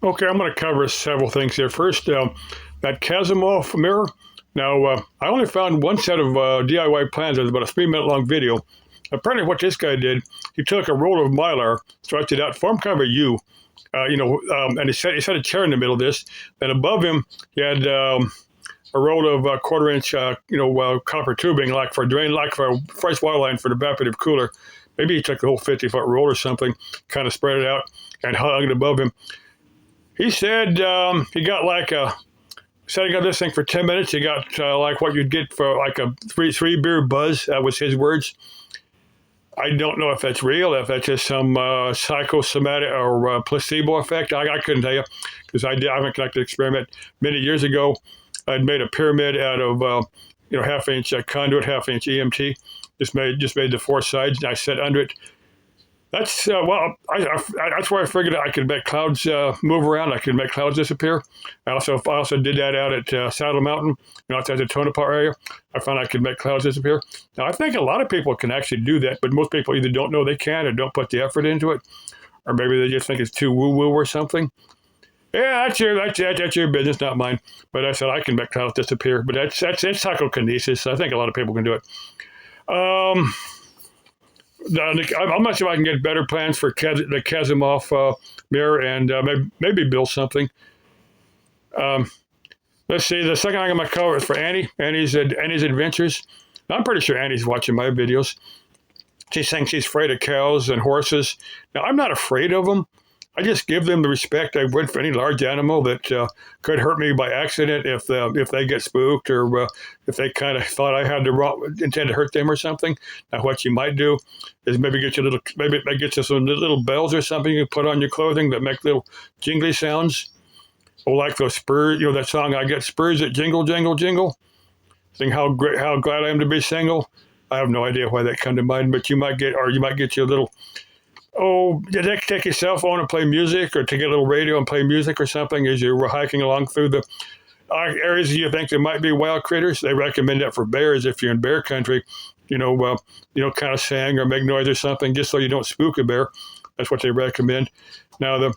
Okay, I'm going to cover several things here. First, that Kazimov mirror. Now, I only found one set of DIY plans. There's about a 3 minute long video. Apparently, what this guy did, he took a roll of Mylar, stretched it out, formed kind of a U, and he set a chair in the middle of this. Then above him, he had a roll of quarter-inch, copper tubing, like for drain, like for a fresh water line for the evaporative cooler. Maybe he took the whole 50-foot roll or something, kind of spread it out, and hung it above him. He said he got like setting up this thing for 10 minutes. He got like what you'd get for like a three beer buzz. That was his words. I don't know if that's real, if that's just some psychosomatic or placebo effect. I couldn't tell you because I haven't conducted an experiment many years ago. I'd made a pyramid out of half-inch conduit, half-inch EMT. Just made the four sides, and I set under it. That's that's where I figured I could make clouds move around. I could make clouds disappear. I also did that out at Saddle Mountain, outside the Tonopah area. I found I could make clouds disappear. Now I think a lot of people can actually do that, but most people either don't know they can or don't put the effort into it, or maybe they just think it's too woo-woo or something. Yeah, that's your business, not mine. But I said I can make clouds disappear. But that's psychokinesis. I think a lot of people can do it. I'm not sure if I can get better plans for the Kazimov mirror and maybe build something. Let's see. The second thing I'm going to cover is for Annie. Annie's adventures. I'm pretty sure Annie's watching my videos. She's saying she's afraid of cows and horses. Now, I'm not afraid of them. I just give them the respect I would for any large animal that could hurt me by accident if they get spooked or if they kind of thought I had the intent to hurt them or something. Now, what you might do is maybe get you some little bells or something you can put on your clothing that make little jingly sounds. Or like those spurs, that song, I get spurs that jingle, jingle, jingle. Sing how glad I am to be single. I have no idea why that come to mind, but you might get you a little. Oh, take your cell phone and play music, or take a little radio and play music or something as you're hiking along through the areas you think there might be wild critters. They recommend that for bears if you're in bear country. Kind of sing or make noise or something just so you don't spook a bear. That's what they recommend. Now, the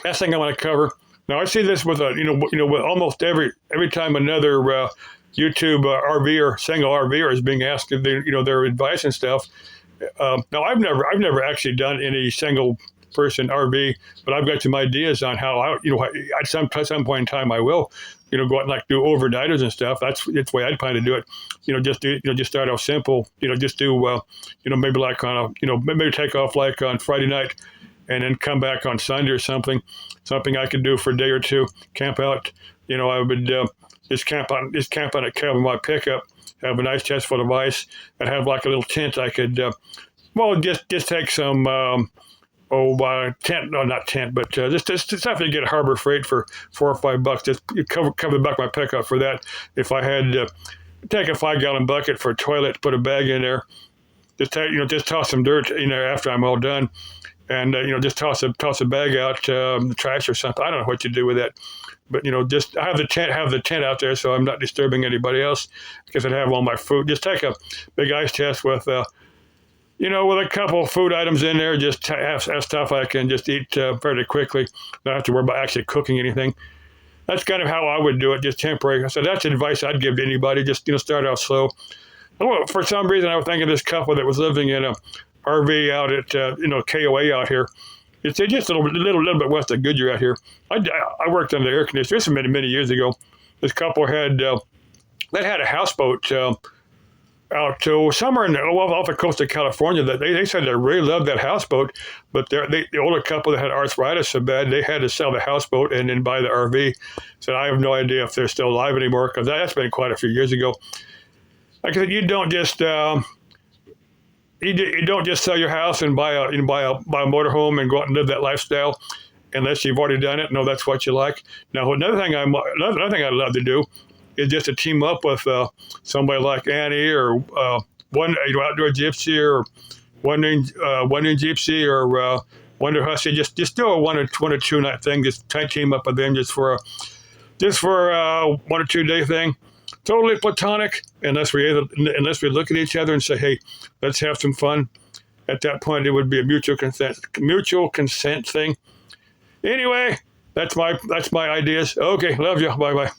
last thing I want to cover. Now, I see this with with almost every time another YouTube RVer, single RVer is being asked their advice and stuff. Now, I've never actually done any single person RV, but I've got some ideas on how at some point in time I will, go out and like do overnighters and stuff. That's the way I'd plan to do it. Just start off simple. Just do maybe like on maybe take off like on Friday night, and then come back on Sunday or something. Something I could do for a day or two. Camp out. I would just camp on a cab in my pickup. Have a nice chest full of ice, and have like a little tent I could, just take some, tent, no, not tent, but just stuff to get Harbor Freight for $4 or $5. Just cover the back of my pickup for that. If I had take a 5-gallon bucket for a toilet, put a bag in there, just toss some dirt in there after I'm all done, and just toss a bag out the trash or something. I don't know what you do with that. But just have the tent out there so I'm not disturbing anybody else because I'd have all my food. Just take a big ice chest with with a couple of food items in there. Just have stuff I can just eat fairly quickly. Don't have to worry about actually cooking anything. That's kind of how I would do it, just temporary. So that's advice I'd give to anybody. Just start out slow. For some reason, I was thinking of this couple that was living in a RV out at KOA out here. It's just a little bit west of Goodyear out here. I worked on the air conditioner. This was many years ago. This couple had a houseboat out to somewhere off the coast of California. That they said they really loved that houseboat, but the older couple that had arthritis so bad they had to sell the houseboat and then buy the RV. Said I have no idea if they're still alive anymore because that's been quite a few years ago. Like I said, you don't just. You don't just sell your house and buy a motorhome and go out and live that lifestyle, unless you've already done it. No, that's what you like. Now, another thing I'd love to do is just to team up with somebody like Annie or one outdoor gypsy or wandering gypsy or wonder hussy. Just do a one or two night thing. Just team up with them just for a 1 or 2 day thing. Totally platonic, unless we look at each other and say, "Hey, let's have some fun." At that point, it would be a mutual consent thing. Anyway, That's my ideas. Okay, love you. Bye bye.